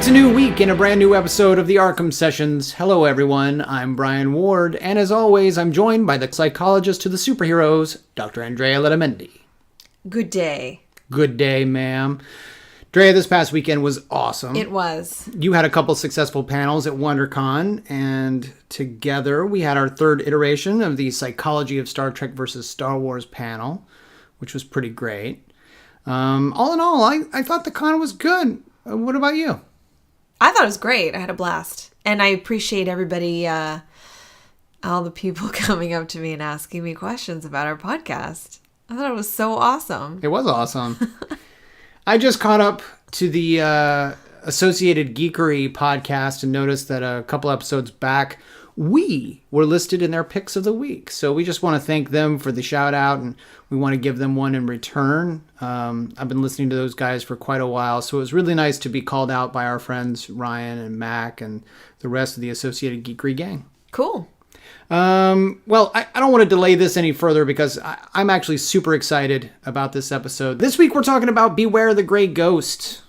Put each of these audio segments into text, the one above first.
It's a new week and a brand new episode of the ARKHAM Sessions. Hello everyone, I'm Brian Ward, and as always, I'm joined by the psychologist to the superheroes, Dr. Andrea Letamendi. Good day. Good day, ma'am. Andrea, this past weekend was awesome. It was. You had a couple successful panels at WonderCon, and together we had our third iteration of the Psychology of Star Trek versus Star Wars panel, which was pretty great. All in all, I thought the con was good. What about you? I thought it was great. I had a blast. And I appreciate everybody, all the people coming up to me and asking me questions about our podcast. I thought it was so awesome. It was awesome. I just caught up to the Associated Geekery podcast and noticed that a couple episodes back, we were listed in their picks of the week. So we just want to thank them for the shout out, and we want to give them one in return. I've been listening to those guys for quite a while, so it was really nice to be called out by our friends Ryan and Mac and the rest of the Associated Geekery gang. Cool. Well, I don't want to delay this any further because I'm actually super excited about this episode. This week we're talking about Beware the Grey Ghost.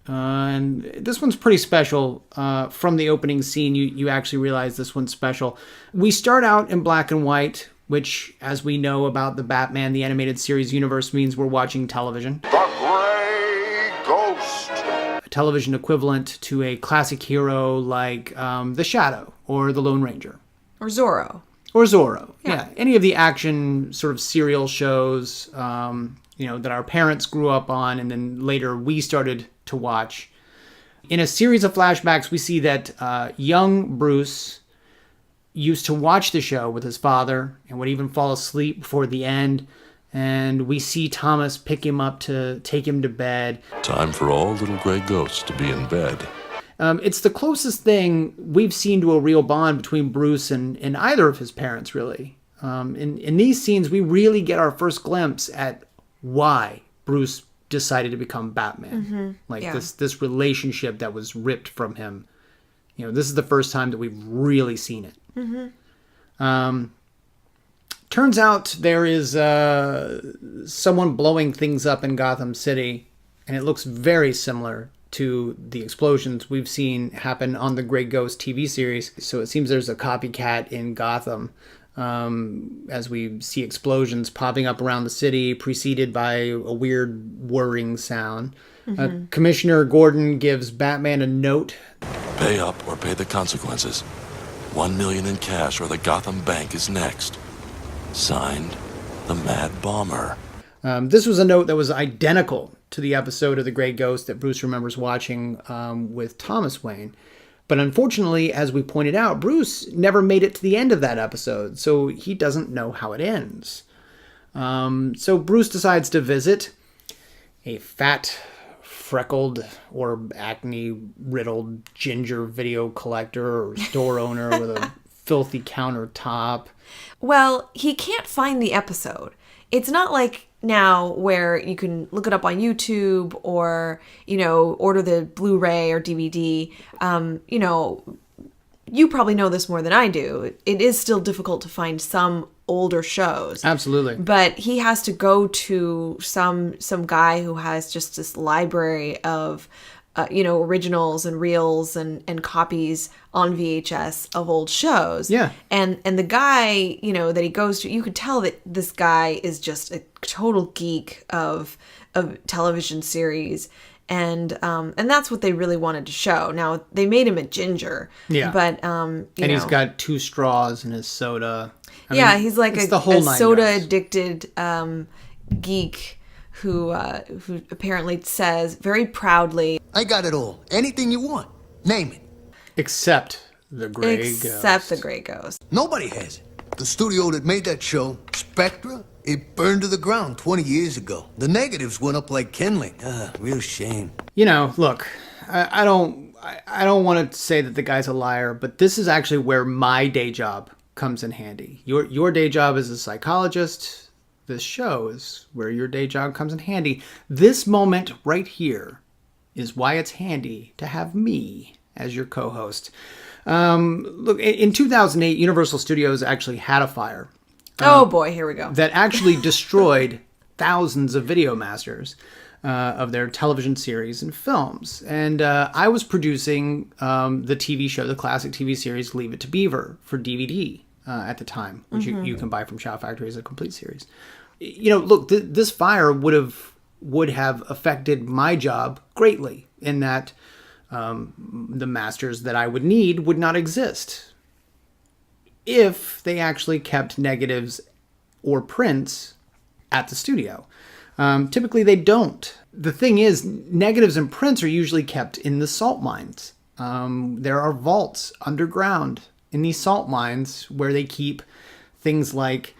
And this one's pretty special. From the opening scene, you actually realize this one's special. We start out in black and white, which, as we know about the Batman, the animated series universe, means we're watching television. The Grey Ghost. A television equivalent to a classic hero like The Shadow or The Lone Ranger. Or Zorro. Or Zorro. Yeah. Any of the action sort of serial shows, that our parents grew up on and then later we started to watch. In a series of flashbacks, we see that young Bruce used to watch the show with his father and would even fall asleep before the end. And we see Thomas pick him up to take him to bed. Time for all little gray ghosts to be in bed. It's the closest thing we've seen to a real bond between Bruce and either of his parents, really. In these scenes, we really get our first glimpse at why Bruce decided to become Batman. Mm-hmm. This relationship that was ripped from him. This is the first time that we've really seen it. Mm-hmm. Turns out there is someone blowing things up in Gotham City, and it looks very similar to the explosions we've seen happen on the Grey Ghost TV series. So it seems there's a copycat in Gotham. As we see explosions popping up around the city, preceded by a weird whirring sound. Mm-hmm. Commissioner Gordon gives Batman a note. Pay up or pay the consequences. $1 million in cash or the Gotham Bank is next. Signed, the Mad Bomber. This was a note that was identical to the episode of The Grey Ghost that Bruce remembers watching with Thomas Wayne. But unfortunately, as we pointed out, Bruce never made it to the end of that episode, so he doesn't know how it ends. So Bruce decides to visit a fat, freckled, or acne-riddled ginger video collector or store owner with a filthy countertop. Well, he can't find the episode. It's not like now where you can look it up on YouTube or, order the Blu-ray or DVD. You probably know this more than I do. It is still difficult to find some older shows. Absolutely. But he has to go to some guy who has just this library of originals and reels and copies on VHS of old shows. Yeah. And the guy, that he goes to, you could tell that this guy is just a total geek of television series. And that's what they really wanted to show. Now, they made him a ginger. Yeah. But, he's got 2 straws in his soda. He's like a soda-addicted geek who apparently says very proudly, I got it all. Anything you want. Name it. Except the Grey Ghost. Nobody has it. The studio that made that show, Spectra, it burned to the ground 20 years ago. The negatives went up like kindling. Real shame. Look, I don't want to say that the guy's a liar, but this is actually where my day job comes in handy. Your day job as a psychologist. This show is where your day job comes in handy. This moment right here is why it's handy to have me as your co-host. Look, in 2008, Universal Studios actually had a fire. Oh boy, here we go. That actually destroyed thousands of video masters. of their television series and films. And I was producing the TV show, the classic TV series Leave It to Beaver for DVD at the time, which you can buy from Shout Factory as a complete series. Look, this fire would have affected my job greatly in that the masters that I would need would not exist if they actually kept negatives or prints at the studio. Typically they don't. The thing is, negatives and prints are usually kept in the salt mines. There are vaults underground in these salt mines where they keep things like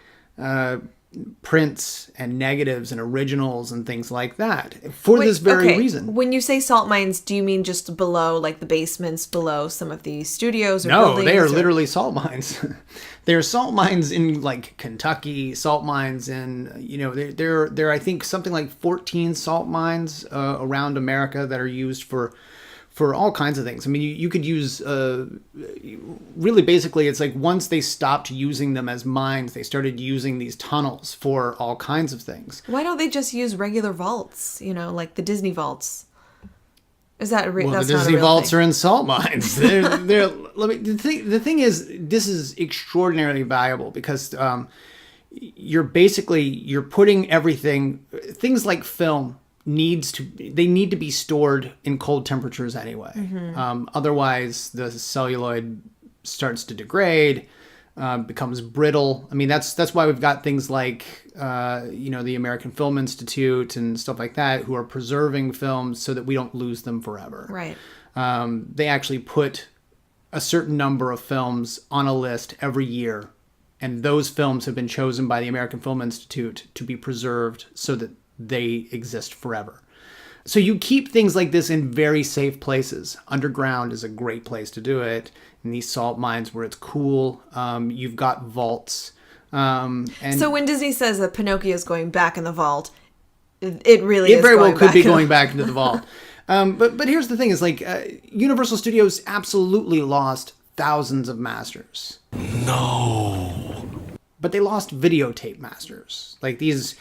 prints and negatives and originals and things like that for this very reason. When you say salt mines, do you mean just below, like the basements below some of these studios or No, buildings? they are literally salt mines. There are salt mines in like Kentucky, salt mines in, there are I think something like 14 salt mines around America that are used for all kinds of things. I mean, you could use, really basically, it's like once they stopped using them as mines, they started using these tunnels for all kinds of things. Why don't they just use regular vaults, like the Disney vaults? Is that Well, that's the not a Disney real vaults thing? are in salt mines. The thing is, this is extraordinarily valuable because you're putting everything, things like film, need to be stored in cold temperatures anyway. Otherwise the celluloid starts to degrade, becomes brittle. I mean, that's why we've got things like the American Film Institute and stuff like that who are preserving films so that we don't lose them forever. Right. They actually put a certain number of films on a list every year, and those films have been chosen by the American Film Institute to be preserved so that they exist forever. So you keep things like this in very safe places. Underground is a great place to do it. In these salt mines where it's cool, you've got vaults. And so when Disney says that Pinocchio is going back in the vault, it really very well could be going back into the vault. But here's the thing: is like Universal Studios absolutely lost thousands of masters. No. But they lost videotape masters. Like these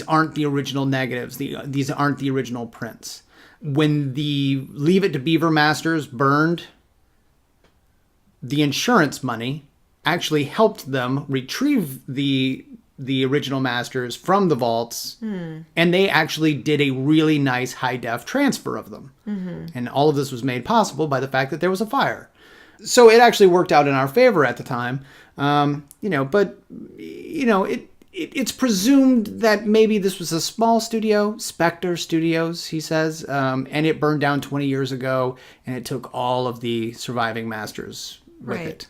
aren't the original negatives. These aren't the original prints. When the Leave It to Beaver masters burned, the insurance money actually helped them retrieve the original masters from the vaults, and they actually did a really nice high-def transfer of them. And all of this was made possible by the fact that there was a fire. So it actually worked out in our favor at the time. It's presumed that maybe this was a small studio, Spectre Studios, he says, and it burned down 20 years ago, and it took all of the surviving masters with it.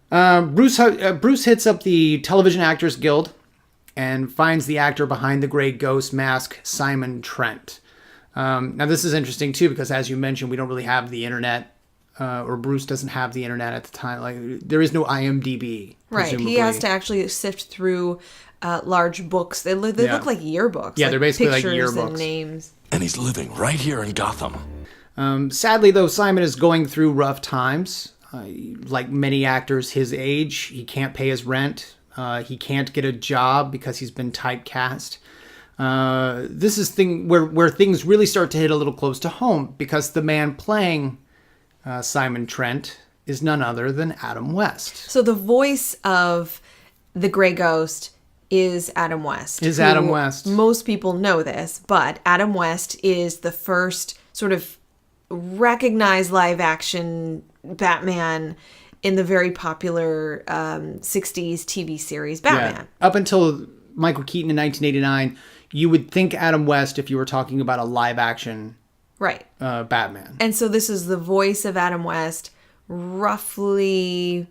Bruce hits up the Television Actors Guild and finds the actor behind the gray ghost mask, Simon Trent. Now, this is interesting, too, because as you mentioned, we don't really have the internet. Or Bruce doesn't have the internet at the time. Like, there is no IMDb. Right. Presumably. He has to actually sift through large books. They look like yearbooks. Yeah, they're basically like pictures yearbooks. and names. And he's living right here in Gotham. Sadly, though, Simon is going through rough times. Like many actors his age, he can't pay his rent. He can't get a job because he's been typecast. This is where things really start to hit a little close to home because the man playing Simon Trent is none other than Adam West. So the voice of the Grey Ghost is Adam West. Adam West. Most people know this, but Adam West is the first sort of recognized live action Batman in the very popular 60s TV series Batman. Yeah. Up until Michael Keaton in 1989, you would think Adam West if you were talking about a live action right. Batman. And so this is the voice of Adam West, roughly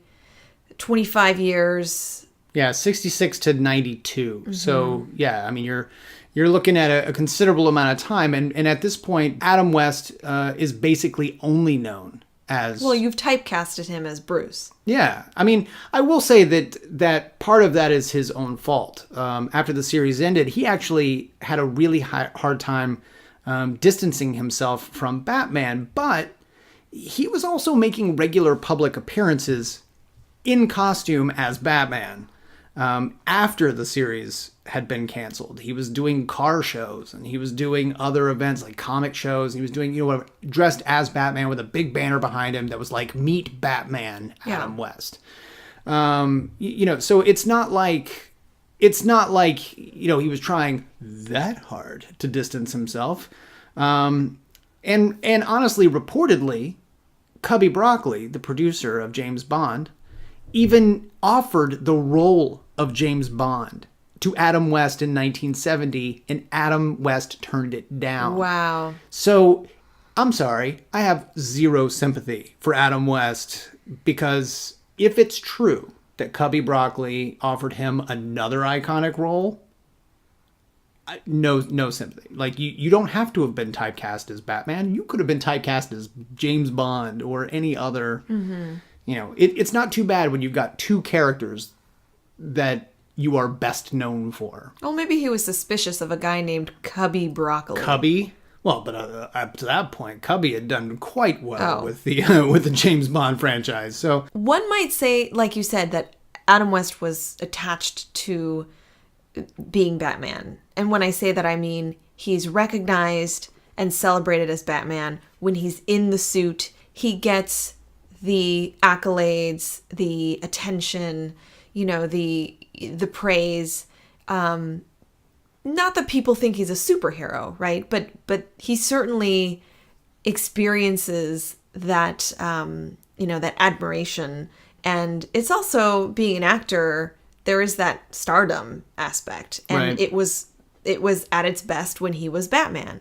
25 years. Yeah, 66 to 92. Mm-hmm. So, yeah, I mean, you're looking at a considerable amount of time. And at this point, Adam West is basically only known as... Well, you've typecasted him as Bruce. Yeah. I mean, I will say that part of that is his own fault. After the series ended, he actually had a really hard time distancing himself from Batman, but he was also making regular public appearances in costume as Batman. after the series had been canceled. He was doing car shows and he was doing other events like comic shows. He was doing, whatever, dressed as Batman with a big banner behind him that was like, "Meet Batman, Adam West." So it's not like he was trying that hard to distance himself. And honestly, reportedly, Cubby Broccoli, the producer of James Bond, even offered the role of James Bond to Adam West in 1970, and Adam West turned it down. Wow. So, I'm sorry, I have zero sympathy for Adam West, because if it's true that Cubby Broccoli offered him another iconic role, no sympathy. Like, you don't have to have been typecast as Batman. You could have been typecast as James Bond or any other. It's not too bad when you've got two characters that you are best known for. Well, maybe he was suspicious of a guy named Cubby Broccoli. Cubby? Well, but up to that point, Cubby had done quite well with the James Bond franchise. So one might say, like you said, that Adam West was attached to being Batman. And when I say that, I mean he's recognized and celebrated as Batman. When he's in the suit, he gets the accolades, the attention, the praise. Not that people think he's a superhero, right? But he certainly experiences that, that admiration. And it's also, being an actor, there is that stardom aspect. And it was at its best when he was Batman.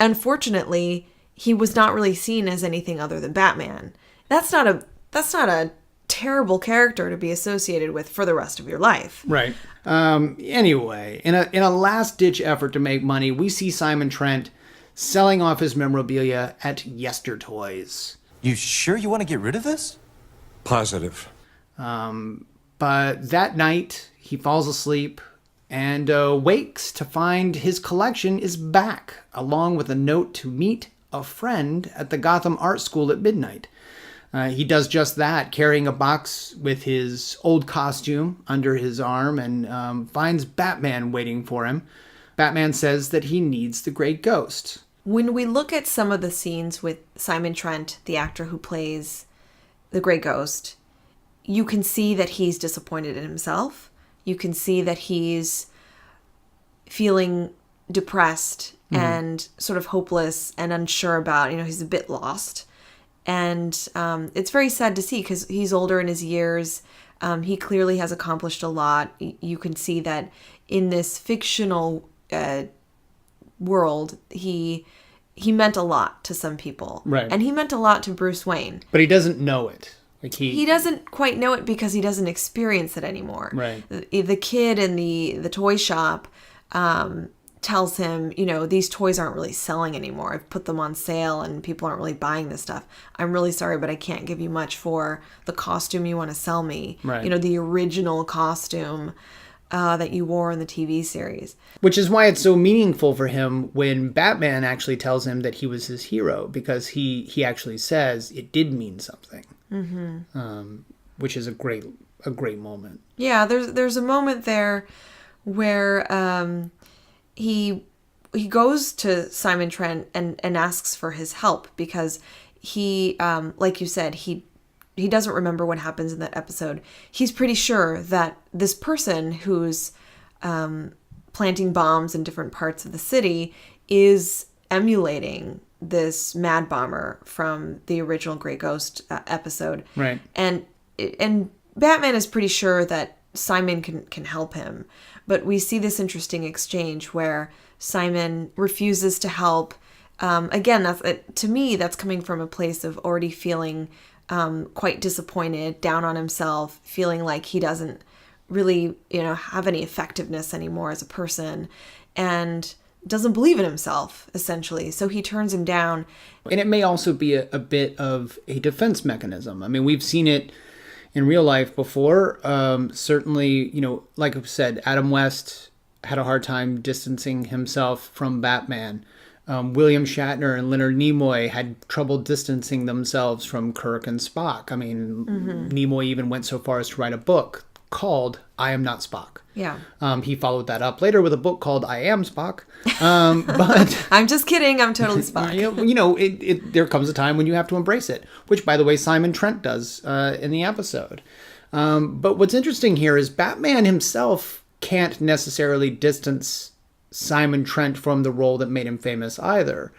Unfortunately, he was not really seen as anything other than Batman. That's not a terrible character to be associated with for the rest of your life. Right. Anyway, in a last-ditch effort to make money, we see Simon Trent selling off his memorabilia at Yester Toys. You sure you want to get rid of this? Positive. But that night, he falls asleep and wakes to find his collection is back, along with a note to meet a friend at the Gotham Art School at midnight. He does just that, carrying a box with his old costume under his arm, and finds Batman waiting for him. Batman says that he needs the Great Ghost. When we look at some of the scenes with Simon Trent, the actor who plays the Great Ghost, you can see that he's disappointed in himself. You can see that he's feeling depressed and sort of hopeless and unsure about, he's a bit lost. And it's very sad to see, because he's older in his years. He clearly has accomplished a lot. You can see that in this fictional world, he meant a lot to some people. Right. And he meant a lot to Bruce Wayne. But he doesn't know it. Like he doesn't quite know it because he doesn't experience it anymore. Right. The kid in the toy shop tells him, these toys aren't really selling anymore. I've put them on sale and people aren't really buying this stuff. I'm really sorry, but I can't give you much for the costume you want to sell me. Right. The original costume that you wore in the TV series. Which is why it's so meaningful for him when Batman actually tells him that he was his hero, because he actually says it did mean something. Which is a great moment. Yeah, there's a moment there where he goes to Simon Trent and asks for his help, because he, like you said, he doesn't remember what happens in that episode. He's pretty sure that this person who's planting bombs in different parts of the city is emulating this mad bomber from the original Great Ghost episode. Right. And Batman is pretty sure that Simon can help him. But we see this interesting exchange where Simon refuses to help. Again, to me, that's coming from a place of already feeling quite disappointed, down on himself, feeling like he doesn't really, have any effectiveness anymore as a person, and doesn't believe in himself, essentially. So he turns him down. And it may also be a bit of a defense mechanism. I mean, we've seen it in real life before. Certainly, like I said, Adam West had a hard time distancing himself from Batman. William Shatner and Leonard Nimoy had trouble distancing themselves from Kirk and Spock. I mean, Nimoy even went so far as to write a book called I Am Not Spock. Yeah. He followed that up later with a book called I Am Spock. But I'm just kidding. I'm totally Spock. there comes a time when you have to embrace it, which, by the way, Simon Trent does in the episode. But what's interesting here is Batman himself can't necessarily distance Simon Trent from the role that made him famous either.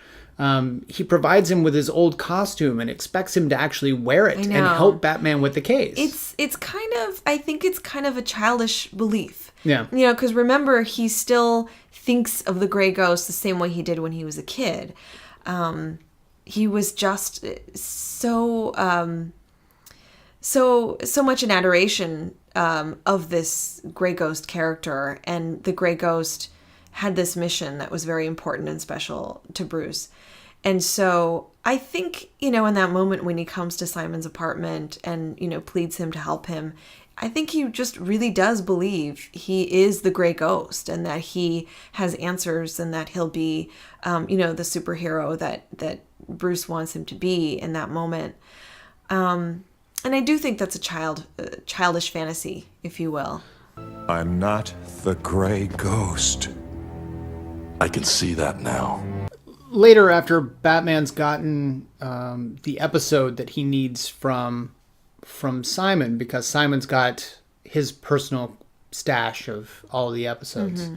He provides him with his old costume and expects him to actually wear it and help Batman with the case. It's kind of, I think it's kind of a childish belief. Yeah. Because remember, he still thinks of the gray ghost the same way he did when he was a kid. He was just so much in adoration of this gray ghost character, and the gray ghost had this mission that was very important and special to Bruce. And so I think, in that moment when he comes to Simon's apartment and, pleads him to help him, I think he just really does believe he is the gray ghost and that he has answers and that he'll be, the superhero that Bruce wants him to be in that moment. And I do think that's a childish fantasy, if you will. I'm not the gray ghost. I can see that now. Later, after Batman's gotten the episode that he needs from Simon, because Simon's got his personal stash of all of the episodes,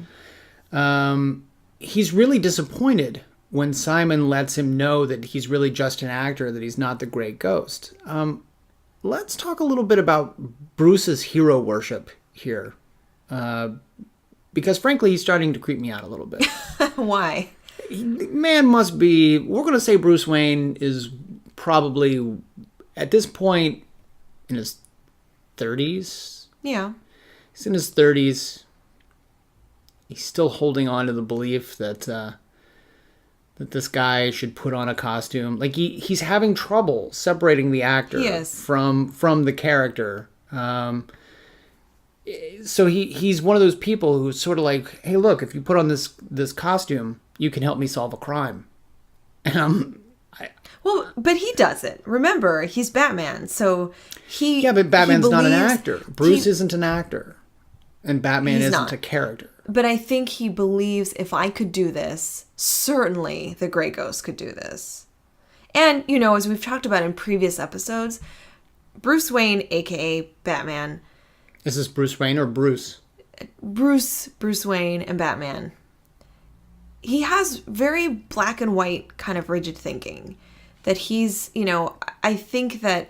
he's really disappointed when Simon lets him know that he's really just an actor, that he's not the Great Ghost. Let's talk a little bit about Bruce's hero worship here. Because frankly, he's starting to creep me out a little bit. Why? Man must be, we're going to say Bruce Wayne is probably, at this point, in his 30s. Yeah. He's in his 30s. He's still holding on to the belief that this guy should put on a costume. Like, he's having trouble separating the actor from the character. So he's one of those people who's sort of like, hey, look, if you put on this costume, you can help me solve a crime. And well, but he does it. Remember, he's Batman, so he. Yeah, but Batman's not an actor. Bruce isn't an actor, and Batman isn't a character. But I think he believes, if I could do this, certainly the Grey Ghost could do this. And as we've talked about in previous episodes, Bruce Wayne, aka Batman. Is this Bruce Wayne or Bruce? Bruce Wayne, and Batman. He has very black and white kind of rigid thinking. That he's, I think that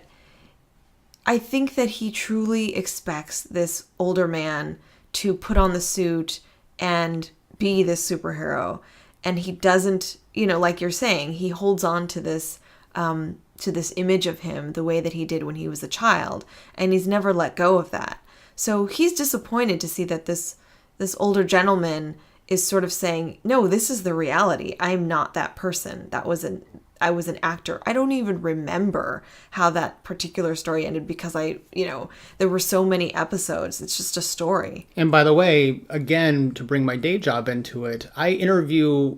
he truly expects this older man to put on the suit and be this superhero. And he doesn't, like you're saying, he holds on to this image of him the way that he did when he was a child. And he's never let go of that. So he's disappointed to see that this older gentleman is sort of saying, no, this is the reality. I'm not that person. I was an actor. I don't even remember how that particular story ended because there were so many episodes. It's just a story. And by the way, again, to bring my day job into it, I interview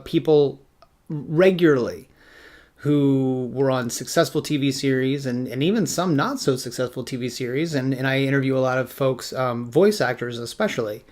people regularly who were on successful TV series and even some not so successful TV series. And I interview a lot of folks, voice actors especially,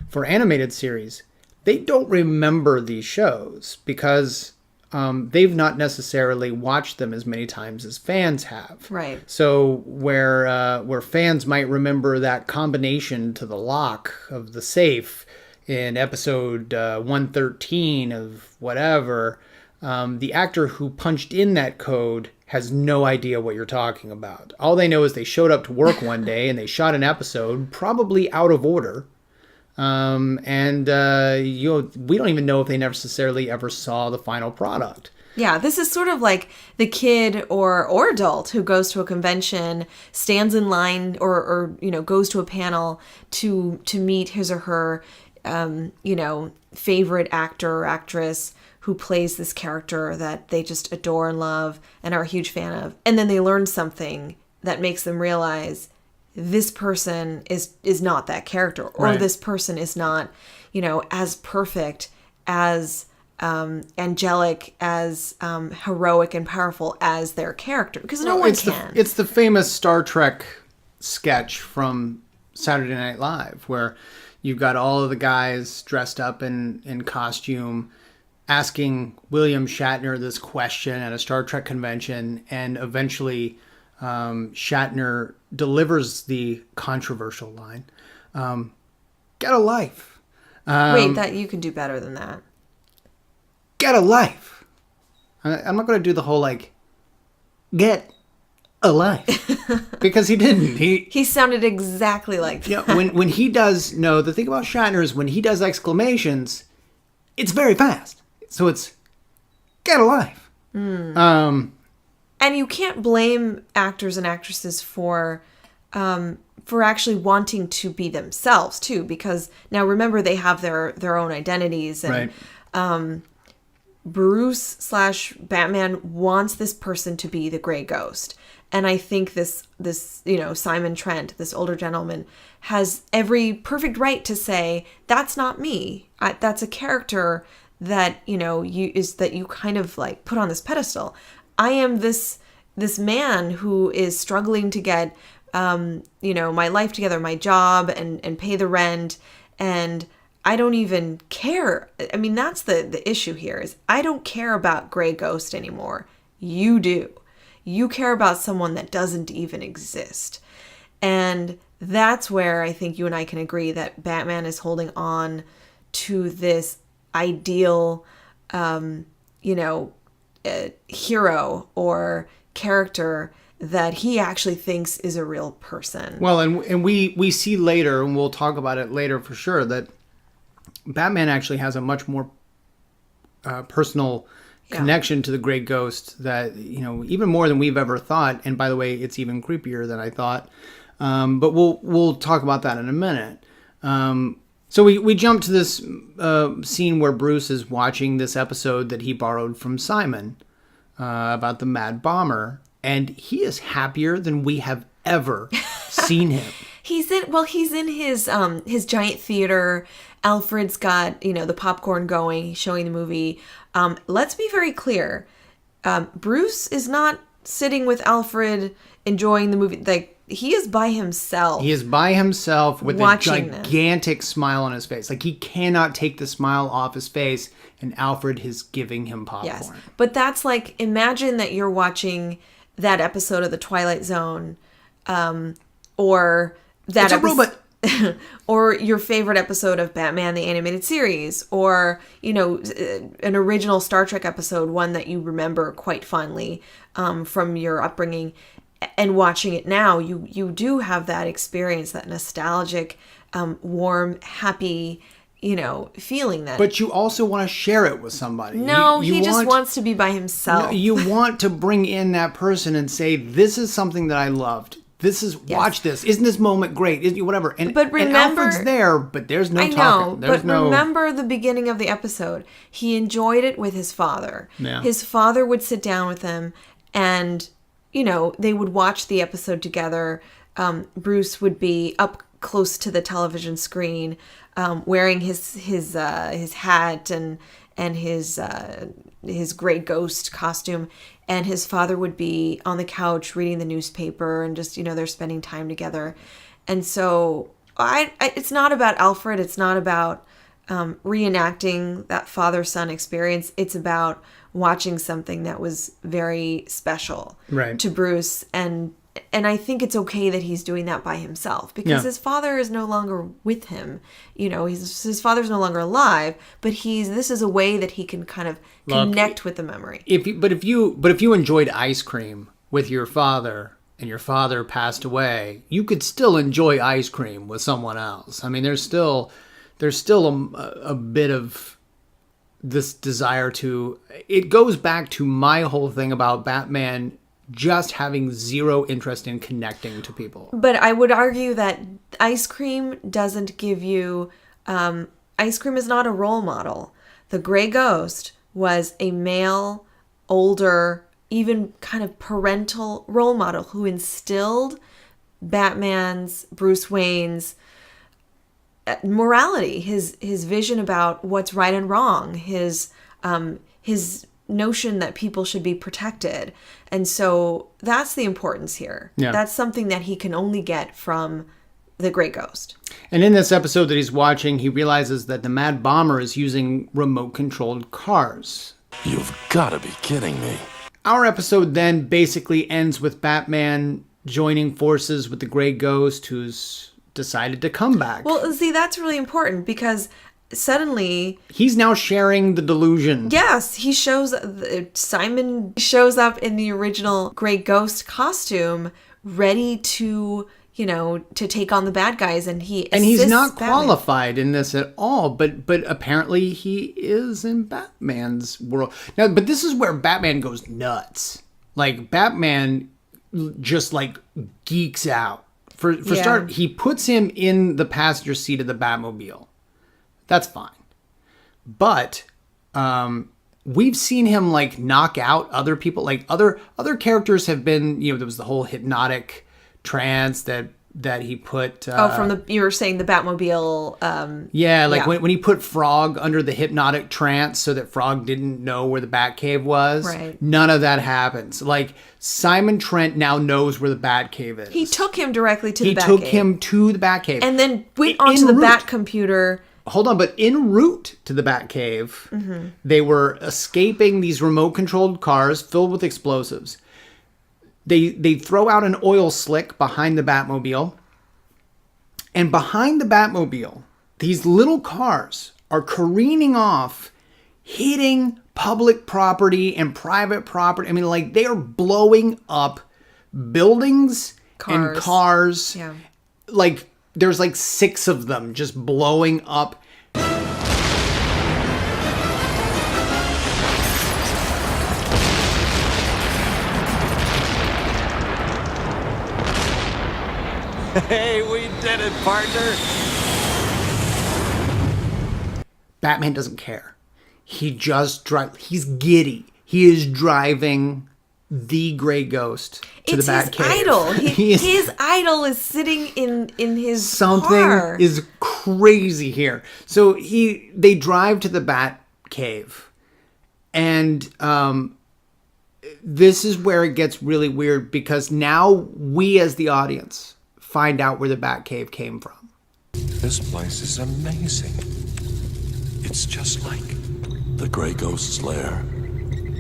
for animated series. They don't remember these shows because they've not necessarily watched them as many times as fans have. Right. So where fans might remember that combination to the lock of the safe in episode 113 of whatever, the actor who punched in that code has no idea what you're talking about. All they know is they showed up to work one day and they shot an episode, probably out of order. We don't even know if they necessarily ever saw the final product. Yeah, this is sort of like the kid or adult who goes to a convention, stands in line or goes to a panel to meet his or her favorite actor or actress who plays this character that they just adore and love and are a huge fan of. And then they learn something that makes them realize this person is not that character, or right. This person is not, as perfect, as angelic, as heroic and powerful as their character, because no one can. It's the famous Star Trek sketch from Saturday Night Live, where you've got all of the guys dressed up in costume asking William Shatner this question at a Star Trek convention, and eventually Shatner delivers the controversial line, get a life. Wait, that you can do better than that. Get a life. I'm not going to do the whole, like, get a life. Because he didn't. He sounded exactly like that. Yeah, when he does, no, the thing about Shatner is when he does exclamations, it's very fast. So it's, get a life. And you can't blame actors and actresses for actually wanting to be themselves too, because now remember they have their own identities, and Right. Bruce / Batman wants this person to be the Grey Ghost. And I think this Simon Trent, this older gentleman, has every perfect right to say, that's not me. That's a character that, you kind of like put on this pedestal. I am this man who is struggling to get, my life together, my job and pay the rent. And I don't even care. I mean, that's the issue here is I don't care about Grey Ghost anymore. You do. You care about someone that doesn't even exist. And that's where I think you and I can agree that Batman is holding on to this ideal, hero or character that he actually thinks is a real person. Well, and we see later, and we'll talk about it later for sure, that Batman actually has a much more personal connection to the Grey Ghost that, even more than we've ever thought. And by the way, it's even creepier than I thought. But we'll talk about that in a minute. So we jump to this scene where Bruce is watching this episode that he borrowed from Simon about the Mad Bomber. And he is happier than we have ever seen him. He's in his giant theater. Alfred's got, the popcorn going. He's showing the movie. Let's be very clear. Bruce is not sitting with Alfred enjoying the movie. Like, he is by himself. He is by himself with a watching gigantic smile on his face. Like, he cannot take the smile off his face, and Alfred is giving him popcorn. Yes. But that's like, imagine that you're watching that episode of The Twilight Zone, or that It's a robot. or your favorite episode of Batman the Animated Series, or an original Star Trek episode, one that you remember quite fondly from your upbringing, and watching it now, you do have that experience, that nostalgic, warm, happy, feeling that. But you also want to share it with somebody. No, he just wants to be by himself. No, you want to bring in that person and say, this is something that I loved. This is, watch this. Isn't this moment great? Isn't whatever? But remember, and Alfred's there, but there's no talking. I know, There's but remember the beginning of the episode. He enjoyed it with his father. Yeah. His father would sit down with him, and they would watch the episode together. Bruce would be up close to the television screen, wearing his hat and his Grey Ghost costume, and his father would be on the couch reading the newspaper, and just they're spending time together. And so it's not about Alfred. It's not about reenacting that father-son experience. It's about watching something that was very special to Bruce, and I think it's okay that he's doing that by himself, because his father is no longer with him. His father's no longer alive, but this is a way that he can kind of connect with the memory. If you enjoyed ice cream with your father and your father passed away, you could still enjoy ice cream with someone else. I mean, there's still a bit of this desire to. It goes back to my whole thing about Batman just having zero interest in connecting to people. But I would argue that ice cream doesn't give you... ice cream is not a role model. The Grey Ghost was a male, older, even kind of parental role model who instilled Batman's, Bruce Wayne's morality, his vision about what's right and wrong, his notion that people should be protected. And so that's the importance here. Yeah. That's something that he can only get from the Grey Ghost. And in this episode that he's watching, he realizes that the Mad Bomber is using remote-controlled cars. You've got to be kidding me. Our episode then basically ends with Batman joining forces with the Grey Ghost, who's decided to come back. Well, see, that's really important because suddenly He's now sharing the delusion. yes, Simon shows up in the original Grey Ghost costume, ready to, to take on the bad guys, and he's not qualified in this at all, but apparently he is in Batman's world. Now, but this is where Batman goes nuts. Like, Batman just, like, geeks out. For start, he puts him in the passenger seat of the Batmobile. That's fine. But we've seen him like knock out other people. Like other characters have been, there was the whole hypnotic trance that he put. You were saying the Batmobile. When he put Frog under the hypnotic trance so that Frog didn't know where the Batcave was. Right. None of that happens. Like Simon Trent now knows where the Batcave is. He took him directly to the Batcave. He took him to the Batcave. And then went onto the Bat computer. Hold on, but en route to the Batcave, they were escaping these remote-controlled cars filled with explosives. They throw out an oil slick behind the Batmobile. And behind the Batmobile, these little cars are careening off, hitting public property and private property. I mean, like, they are blowing up buildings and cars. Yeah. Like, there's like 6 of them just blowing up. Hey, we did it, partner! Batman doesn't care. He just he's giddy. He is driving the Grey Ghost to the Batcave. It's his idol. His idol is sitting in his car. Is crazy here. So they drive to the Batcave, and this is where it gets really weird because now we as the audience find out where the Batcave came from. This place is amazing. It's just like The Grey Ghost's lair.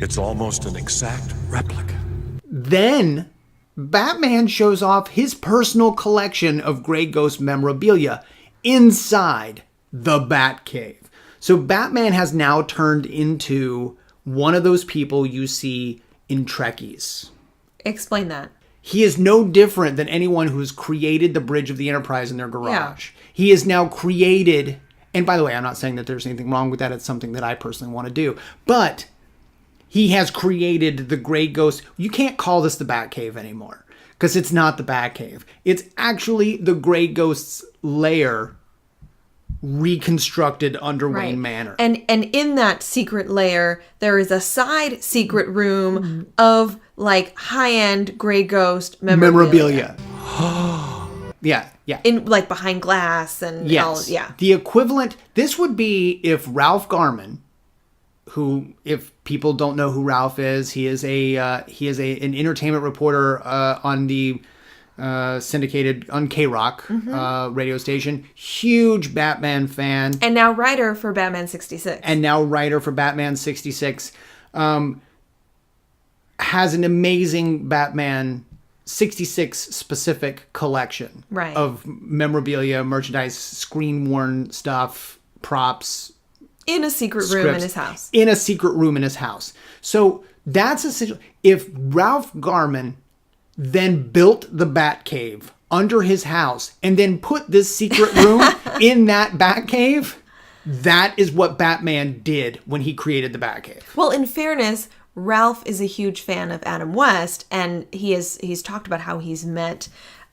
it's almost an exact replica. Then Batman shows off his personal collection of Grey Ghost memorabilia inside the Batcave. So Batman has now turned into one of those people you see in Trekkies. Explain that. He is no different than anyone who's created the Bridge of the Enterprise in their garage. Yeah. He is now created, and by the way, I'm not saying that there's anything wrong with that. It's something that I personally want to do. But he has created the Grey Ghost. You can't call this the Batcave anymore because it's not the Batcave. It's actually the Grey Ghost's lair reconstructed under Wayne Manor. And in that secret lair, there is a side secret room of like high-end Grey Ghost memorabilia. Yeah. In like behind glass and yes. The equivalent, this would be if Ralph Garman, who, if people don't know who Ralph is, he is an entertainment reporter on the syndicated on K-Rock radio station. Huge Batman fan. And now writer for Batman 66. Has an amazing Batman 66 specific collection of memorabilia, merchandise, screen-worn stuff, props. In a secret room in his house. In a secret room in his house. So that's essentially, if Ralph Garman then built the Batcave under his house and then put this secret room in that Batcave, that is what Batman did when he created the Batcave. Well, in fairness, Ralph is a huge fan of Adam West, and he's talked about how he's met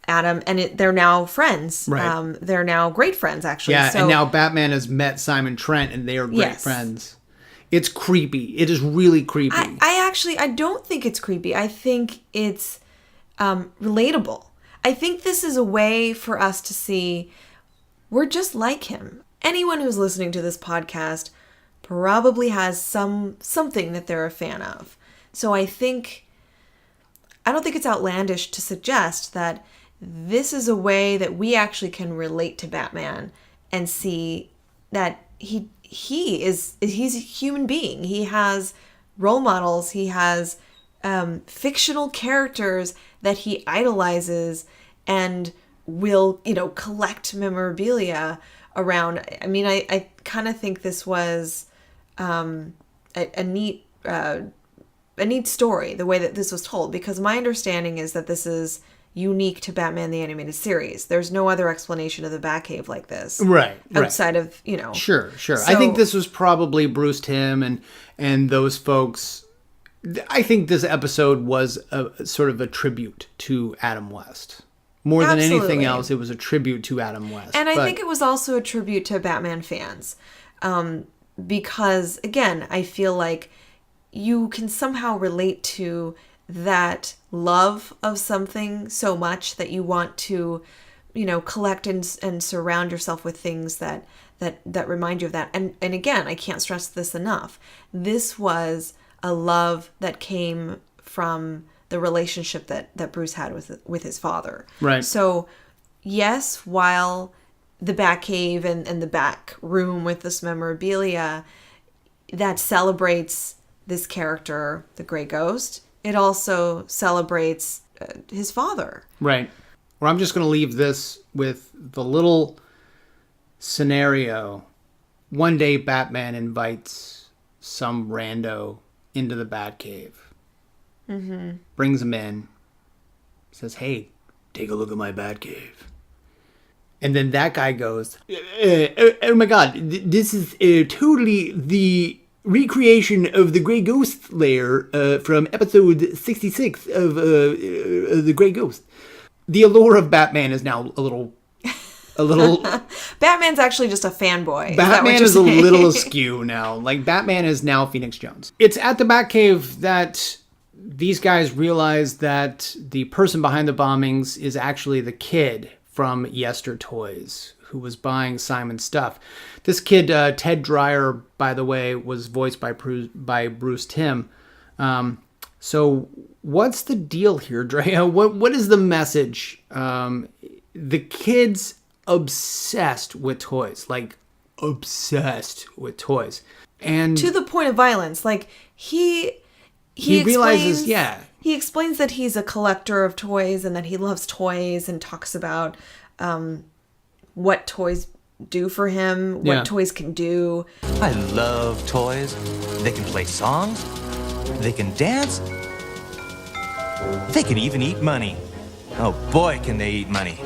Adam, and they're now friends. Right. They're now great friends, actually. Yeah, so, and now Batman has met Simon Trent, and they are great friends. It's creepy. It is really creepy. I don't think it's creepy. I think it's relatable. I think this is a way for us to see we're just like him. Anyone who's listening to this podcast probably has something that they're a fan of. So I don't think it's outlandish to suggest that this is a way that we actually can relate to Batman and see that he's a human being. He has role models. He has fictional characters that he idolizes and will, collect memorabilia around. I mean, I kind of think this was a neat story, the way that this was told, because my understanding is that this is unique to Batman the Animated Series. There's no other explanation of the Batcave like this. Right. Outside of, Sure. So, I think this was probably Bruce Timm and those folks. I think this episode was a sort of a tribute to Adam West. More than anything else, it was a tribute to Adam West. And I think it was also a tribute to Batman fans. Because, again, I feel like you can somehow relate to that love of something so much that you want to, collect and surround yourself with things that remind you of that. And again, I can't stress this enough. This was a love that came from the relationship that Bruce had with his father. Right. So, yes, while the Batcave and the back room with this memorabilia that celebrates this character, the Grey Ghost, it also celebrates his father. Right. Well, I'm just going to leave this with the little scenario. One day, Batman invites some rando into the Batcave. Mm-hmm. Brings him in. Says, hey, take a look at my Batcave. And then that guy goes, oh my God, this is totally the recreation of the Grey Ghost lair from episode 66 of the Grey Ghost. The allure of Batman is now a little. Batman's actually just a fanboy. Batman is a little askew now. Like, Batman is now Phoenix Jones. It's at the Batcave that these guys realize that the person behind the bombings is actually the kid from Yester Toys, who was buying Simon's stuff. This kid, Ted Dreyer, by the way, was voiced by Bruce Timm. So what's the deal here, Drea? What is the message? The kid's obsessed with toys, like obsessed with toys, and to the point of violence. Like he realizes, he explains that he's a collector of toys and that he loves toys and talks about what toys do for him, what toys can do. I love toys. They can play songs. They can dance. They can even eat money. Oh boy, can they eat money.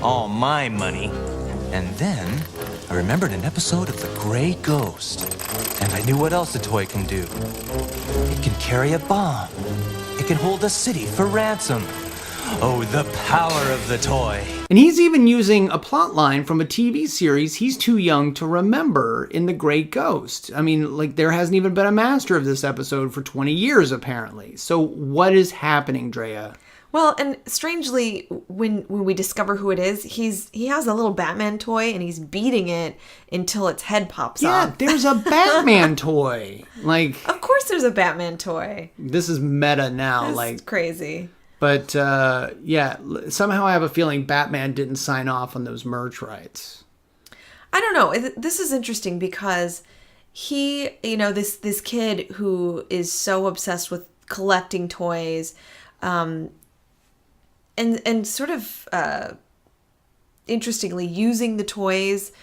All my money. And then I remembered an episode of The Grey Ghost. And I knew what else a toy can do. It can carry a bomb. It can hold a city for ransom. Oh, the power of the toy. And he's even using a plot line from a TV series he's too young to remember in The Grey Ghost. I mean, like, there hasn't even been a master of this episode for 20 years, apparently. So what is happening, Drea? Well, and strangely, when we discover who it is, he has a little Batman toy and he's beating it until its head pops off. Yeah, there's a Batman toy. Like, of course there's a Batman toy. This is meta now. That's like crazy. But somehow I have a feeling Batman didn't sign off on those merch rights. I don't know. This is interesting because he, this kid who is so obsessed with collecting toys, and sort of interestingly using the toys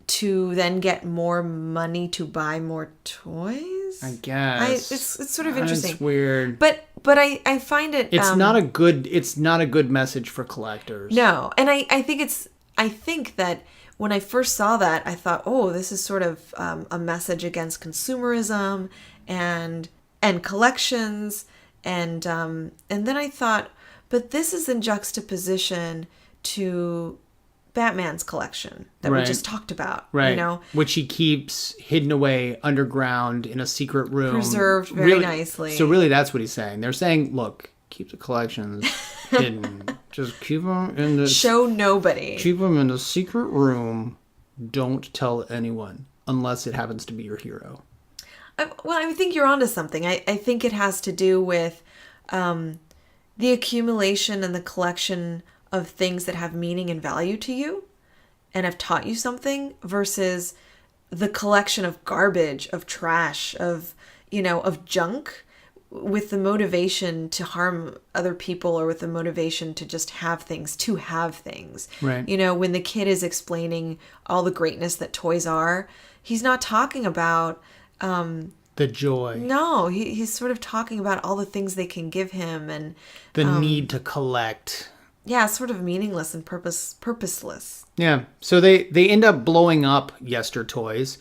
to then get more money to buy more toys. I guess it's sort of interesting. It's weird, but I find it. It's not a good message for collectors. No, and I think that when I first saw that, I thought, oh, this is sort of a message against consumerism and collections, and then I thought, but this is in juxtaposition to Batman's collection that we just talked about, right? Which he keeps hidden away underground in a secret room, preserved very nicely. So really, that's what he's saying. They're saying, look, keep the collections hidden. Just keep them in the show nobody. Keep them in a secret room. Don't tell anyone unless it happens to be your hero. I think you're onto something. I think it has to do with the accumulation and the collection of things that have meaning and value to you and have taught you something versus the collection of garbage, of trash, of junk with the motivation to harm other people or with the motivation to just have things, Right. When the kid is explaining all the greatness that toys are, he's not talking about the joy, no, he's sort of talking about all the things they can give him and the need to collect. yeah, sort of meaningless and purposeless. Yeah. So they end up blowing up Yester Toys.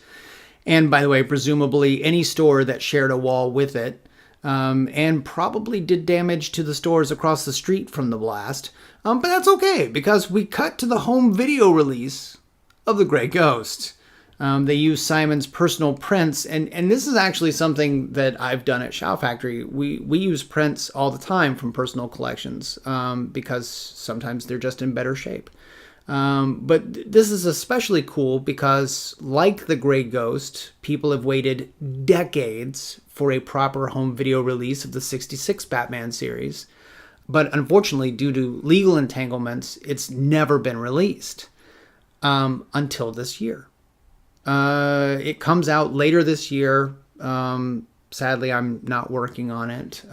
And by the way, presumably any store that shared a wall with it, and probably did damage to the stores across the street from the blast. But that's okay, because we cut to the home video release of The Grey Ghost. They use Simon's personal prints, and this is actually something that I've done at Shout Factory. We use prints all the time from personal collections, because sometimes they're just in better shape. But this is especially cool because, like The Grey Ghost, people have waited decades for a proper home video release of the 66 Batman series. But unfortunately, due to legal entanglements, it's never been released until this year. It comes out later this year. Sadly, I'm not working on it.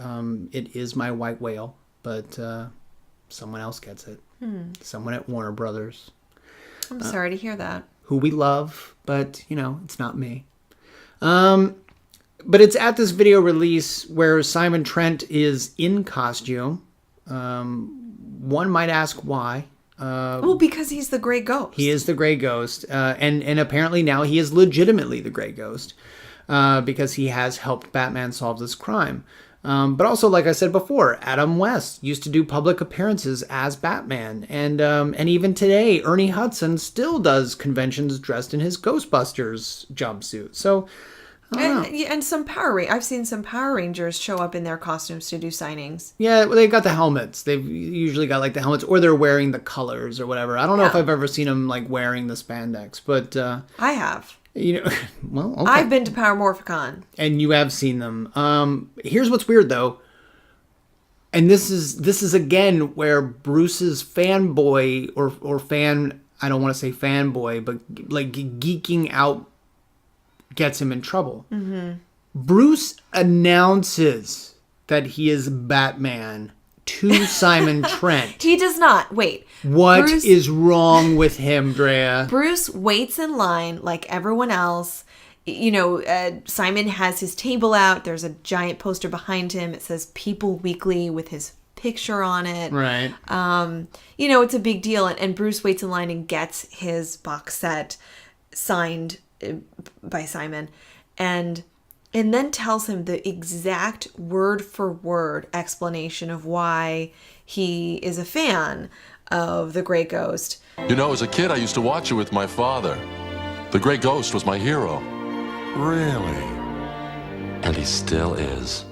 It is my white whale, but someone else gets it. Someone at Warner Brothers. I'm sorry to hear that. Who we love, but, it's not me. But it's at this video release where Simon Trent is in costume. One might ask why. Well, because he's the Grey Ghost. He is the Grey Ghost. And apparently now he is legitimately the Grey Ghost. Because he has helped Batman solve this crime. But also, like I said before, Adam West used to do public appearances as Batman. And even today, Ernie Hudson still does conventions dressed in his Ghostbusters jumpsuit. So, I don't know. And some I've seen some Power Rangers show up in their costumes to do signings. Yeah, well, they've got the helmets. They've usually got like the helmets, or they're wearing the colors or whatever. I don't know if I've ever seen them like wearing the spandex, but I have. Well, okay. I've been to Power Morphicon. And you have seen them. Here's what's weird though. And this is again where Bruce's fanboy or fan, I don't want to say fanboy, but like geeking out gets him in trouble. Mm-hmm. Bruce announces that he is Batman to Simon Trent. He does not. Wait. What is wrong with him, Drea? Bruce waits in line like everyone else. Simon has his table out. There's a giant poster behind him. It says People Weekly with his picture on it. Right. It's a big deal. And Bruce waits in line and gets his box set signed by Simon. And then tells him the exact word-for-word explanation of why he is a fan of The Grey Ghost. As a kid, I used to watch it with my father. The Grey Ghost was my hero. Really? And he still is.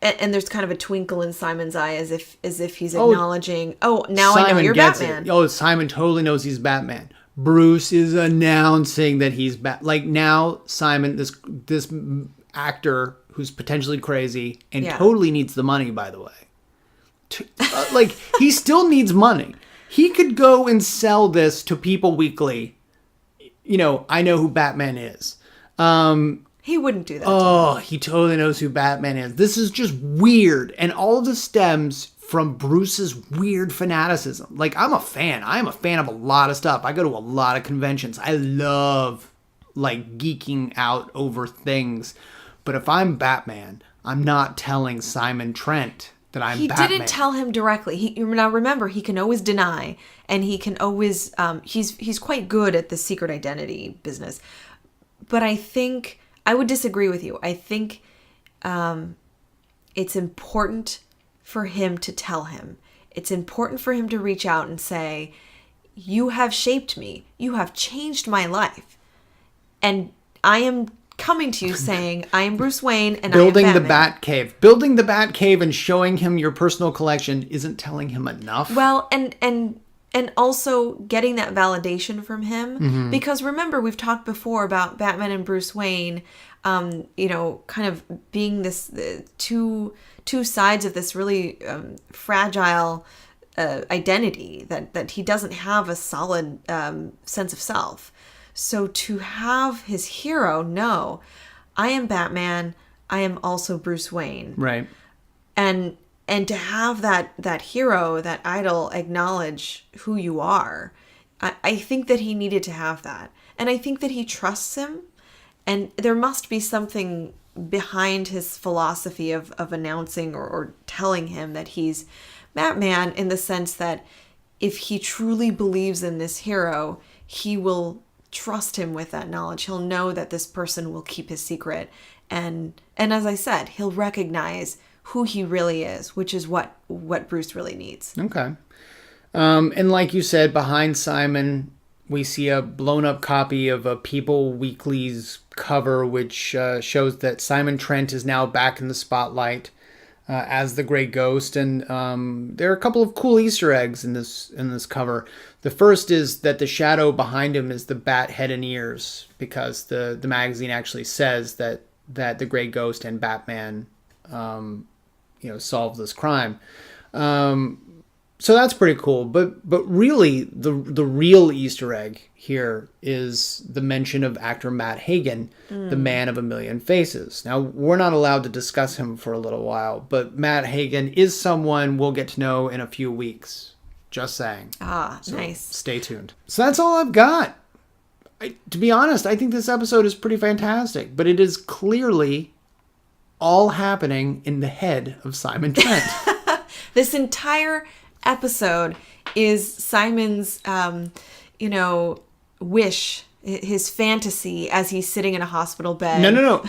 And there's kind of a twinkle in Simon's eye as if he's acknowledging, now Simon I know you're gets Batman. It. Oh, Simon totally knows he's Batman. Bruce is announcing that he's like now Simon, this actor who's potentially crazy and totally needs the money, by the way. He still needs money. He could go and sell this to People Weekly. I know who Batman is. He wouldn't do that. Oh, he totally knows who Batman is. This is just weird. And all of this stems from Bruce's weird fanaticism. Like, I'm a fan. I am a fan of a lot of stuff. I go to a lot of conventions. I love, geeking out over things. But if I'm Batman, I'm not telling Simon Trent that I'm Batman. He didn't tell him directly. Now remember, he can always deny, and he can always he's quite good at the secret identity business. But I think I would disagree with you. I think it's important for him to tell him. It's important for him to reach out and say, "You have shaped me. You have changed my life, and I am coming to you saying, I am Bruce Wayne and building I am the Batman." Building the Batcave and showing him your personal collection isn't telling him enough. Well, and also getting that validation from him, because remember, we've talked before about Batman and Bruce Wayne, kind of being this two sides of this really fragile identity, that he doesn't have a solid sense of self. So to have his hero know, I am Batman, I am also Bruce Wayne. Right. And to have that hero, that idol, acknowledge who you are, I think that he needed to have that. And I think that he trusts him. And there must be something behind his philosophy of announcing or telling him that he's Batman, in the sense that if he truly believes in this hero, he will trust him with that knowledge. He'll know that this person will keep his secret. And as I said, he'll recognize who he really is, which is what Bruce really needs. Okay. And like you said, behind Simon, we see a blown up copy of a People Weekly's cover, which shows that Simon Trent is now back in the spotlight as the Grey Ghost. And there are a couple of cool Easter eggs in this cover. The first is that the shadow behind him is the bat head and ears, because the magazine actually says that the Grey Ghost and Batman solve this crime. So that's pretty cool. But really, the real Easter egg here is the mention of actor Matt Hagen, the man of a million faces. Now, we're not allowed to discuss him for a little while, but Matt Hagen is someone we'll get to know in a few weeks. Just saying. So Nice. Stay tuned. So that's all I've got. To be honest, I think this episode is pretty fantastic, but it is clearly all happening in the head of Simon Trent. This entire episode is Simon's, wish, his fantasy as he's sitting in a hospital bed. No.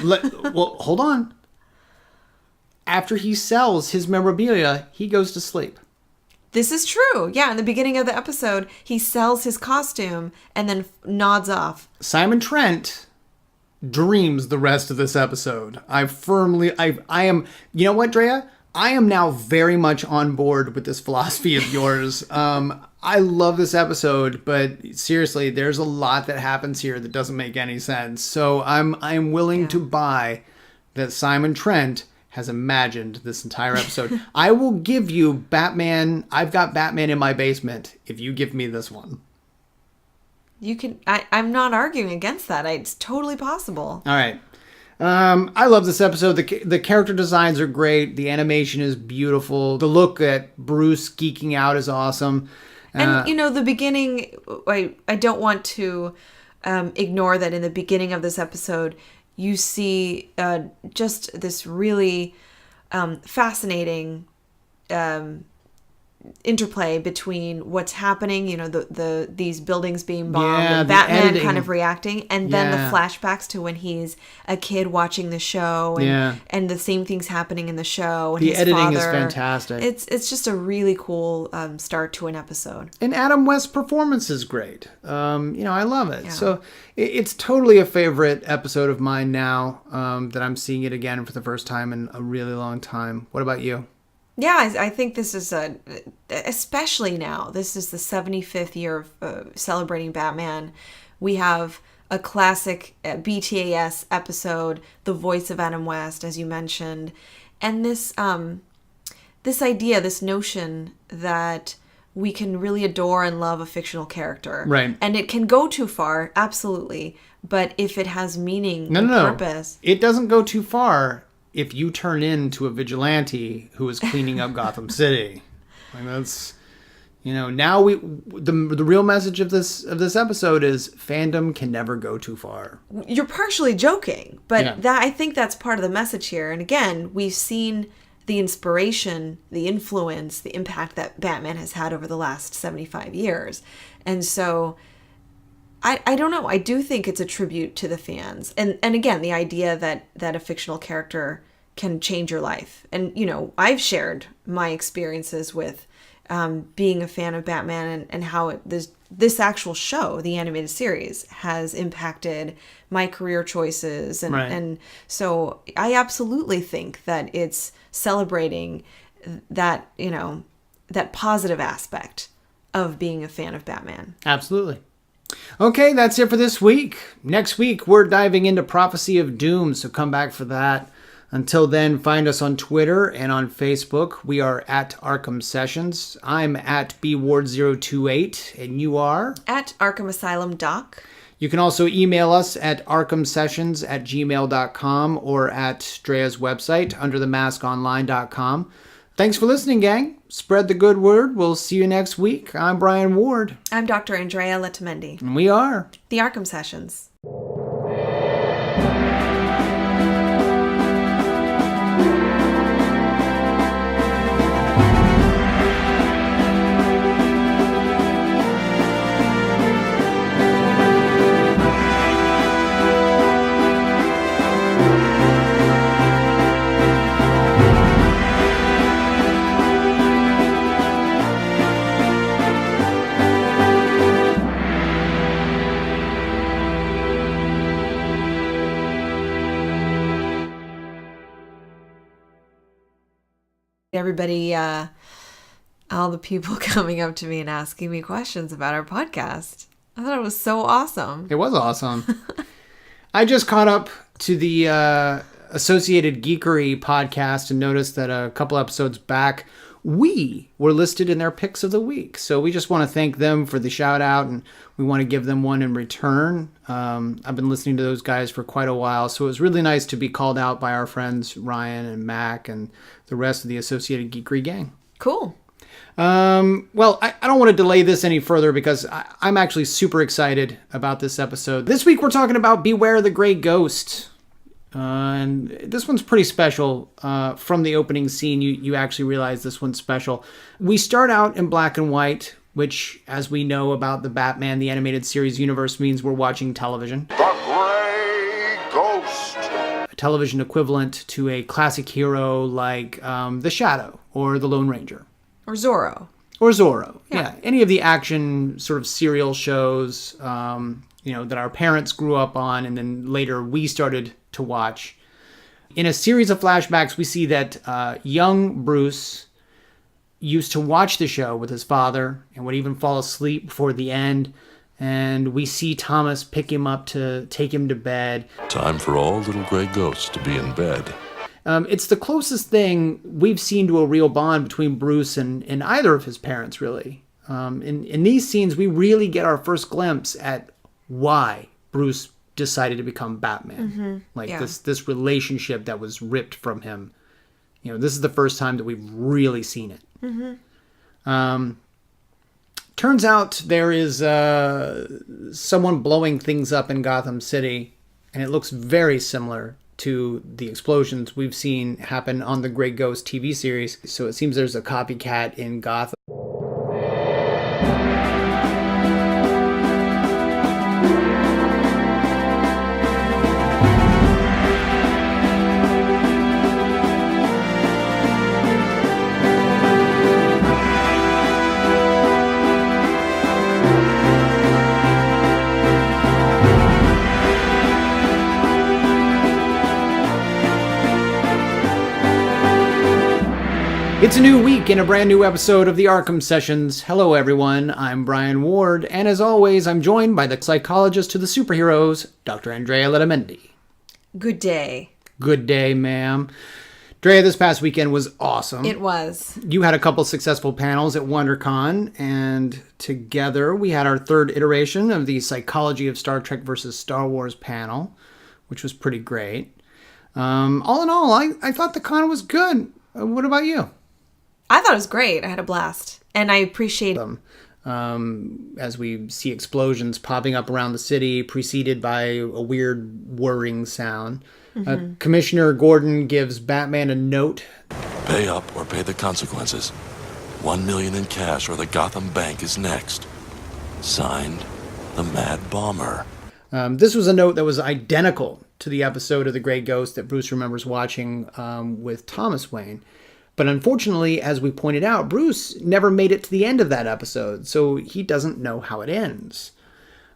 Well, hold on. After he sells his memorabilia, he goes to sleep. This is true. Yeah, in the beginning of the episode, he sells his costume and then nods off. Simon Trent dreams the rest of this episode. I am, you know what, Drea? I am now very much on board with this philosophy of yours. I love this episode, but seriously, there's a lot that happens here that doesn't make any sense. So I'm willing to buy that Simon Trent has imagined this entire episode. I will give you Batman. I've got Batman in my basement if you give me this one. You can. I'm not arguing against that. It's totally possible. All right. I love this episode. The character designs are great. The animation is beautiful. The look at Bruce geeking out is awesome. And, the beginning, I don't want to ignore that in the beginning of this episode, you see just this really fascinating interplay between what's happening, these buildings being bombed, and Batman kind of reacting, and then the flashbacks to when he's a kid watching the show, and the same things happening in the show. And the his editing father. is fantastic. It's just a really cool start to an episode. And Adam West's performance is great. I love it. Yeah. So it's totally a favorite episode of mine now that I'm seeing it again for the first time in a really long time. What about you? Yeah, I think this is especially now, this is the 75th year of celebrating Batman. We have a classic BTAS episode, the voice of Adam West, as you mentioned. And this idea, this notion that we can really adore and love a fictional character. Right. And it can go too far, absolutely. But if it has meaning and purpose. It doesn't go too far if you turn into a vigilante who is cleaning up Gotham City. Like that's, now the real message of this episode is fandom can never go too far. You're partially joking, but I think that's part of the message here. And again, we've seen the inspiration, the influence, the impact that Batman has had over the last 75 years. And so I don't know. I do think it's a tribute to the fans. And again, the idea that a fictional character can change your life. And, I've shared my experiences with being a fan of Batman and how this actual show, the animated series, has impacted my career choices. And so I absolutely think that it's celebrating that, that positive aspect of being a fan of Batman. Absolutely. Okay, that's it for this week. Next week, we're diving into Prophecy of Doom, so come back for that. Until then, find us on Twitter and on Facebook. We are at ARKHAM Sessions. I'm at bward028, and you are? At Arkham Asylum Doc. You can also email us at arkhamsessions@gmail.com or at Drea's website, underthemaskonline.com. Thanks for listening, gang. Spread the good word. We'll see you next week. I'm Brian Ward. I'm Dr. Andrea Letamendi. And we are The ARKHAM Sessions. Everybody, all the people coming up to me and asking me questions about our podcast. I thought it was so awesome. It was awesome. I just caught up to the Associated Geekery podcast and noticed that a couple episodes back, we were listed in their picks of the week. So we just want to thank them for the shout out, and we want to give them one in return. I've been listening to those guys for quite a while, so it was really nice to be called out by our friends Ryan and Mac and the rest of the Associated Geekery gang. Cool. Well, I don't want to delay this any further because I'm actually super excited about this episode. This week we're talking about Beware the Grey Ghost. And this one's pretty special. From the opening scene, you actually realize this one's special. We start out in black and white, which, as we know about the Batman, the animated series universe, means we're watching television. The Grey Ghost. A television equivalent to a classic hero like The Shadow or The Lone Ranger. Or Zorro. Or Zorro. Yeah. Any of the action sort of serial shows, that our parents grew up on and then later we started to watch. In a series of flashbacks, we see that young Bruce used to watch the show with his father and would even fall asleep before the end. And we see Thomas pick him up to take him to bed. Time for all little gray ghosts to be in bed. It's the closest thing we've seen to a real bond between Bruce and either of his parents, really. In these scenes, we really get our first glimpse at why Bruce decided to become Batman. This relationship that was ripped from him. This is the first time that we've really seen it. Turns out there is someone blowing things up in Gotham City, and it looks very similar to the explosions we've seen happen on the Grey Ghost TV series. So it seems there's a copycat in Gotham. It's a new week and a brand new episode of the ARKHAM Sessions. Hello, everyone. I'm Brian Ward, and as always, I'm joined by the psychologist to the superheroes, Dr. Andrea Letamendi. Good day. Good day, ma'am. Drea, this past weekend was awesome. It was. You had a couple successful panels at WonderCon, and together we had our third iteration of the Psychology of Star Trek versus Star Wars panel, which was pretty great. All in all, I thought the con was good. What about you? I thought it was great. I had a blast. And I appreciate them. As we see explosions popping up around the city, preceded by a weird whirring sound. Commissioner Gordon gives Batman a note. Pay up or pay the consequences. 1 million in cash or the Gotham Bank is next. Signed, the Mad Bomber. This was a note that was identical to the episode of The Grey Ghost that Bruce remembers watching with Thomas Wayne. But unfortunately, as we pointed out, Bruce never made it to the end of that episode, so he doesn't know how it ends.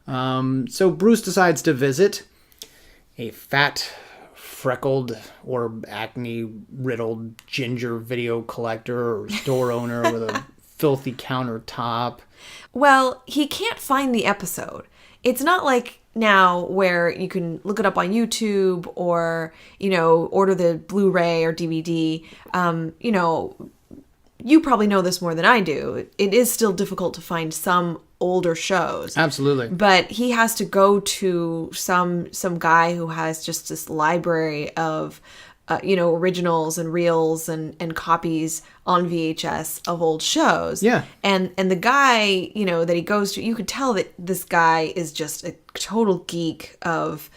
So Bruce decides to visit a fat, freckled, or acne-riddled ginger video collector or store owner with a filthy countertop. Well, he can't find the episode. it's not like now where you can look it up on YouTube or, order the Blu-ray or DVD. You probably know this more than I do. It is still difficult to find some older shows. Absolutely. But he has to go to some guy who has just this library of originals and reels and copies on VHS of old shows. Yeah. And the guy, that he goes to, you could tell that this guy is just a total geek of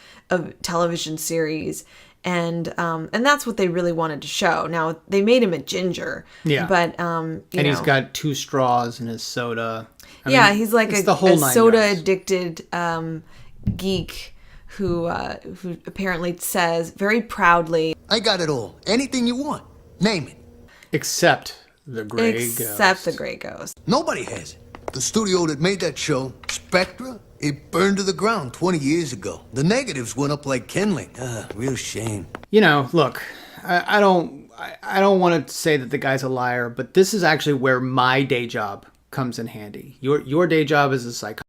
television series. And that's what they really wanted to show. Now, they made him a ginger. Yeah. But, and he's got 2 straws in his soda. I mean, he's like the whole a nine soda yards. addicted who apparently says very proudly, I got it all. Anything you want. Name it. Except the Grey Ghost. except the Grey Ghost. Nobody has it. The studio that made that show, Spectra, it burned to the ground 20 years ago. The negatives went up like kindling. Real shame. Look, I don't want to say that the guy's a liar, but this is actually where my day job comes in handy. Your day job is a psychologist.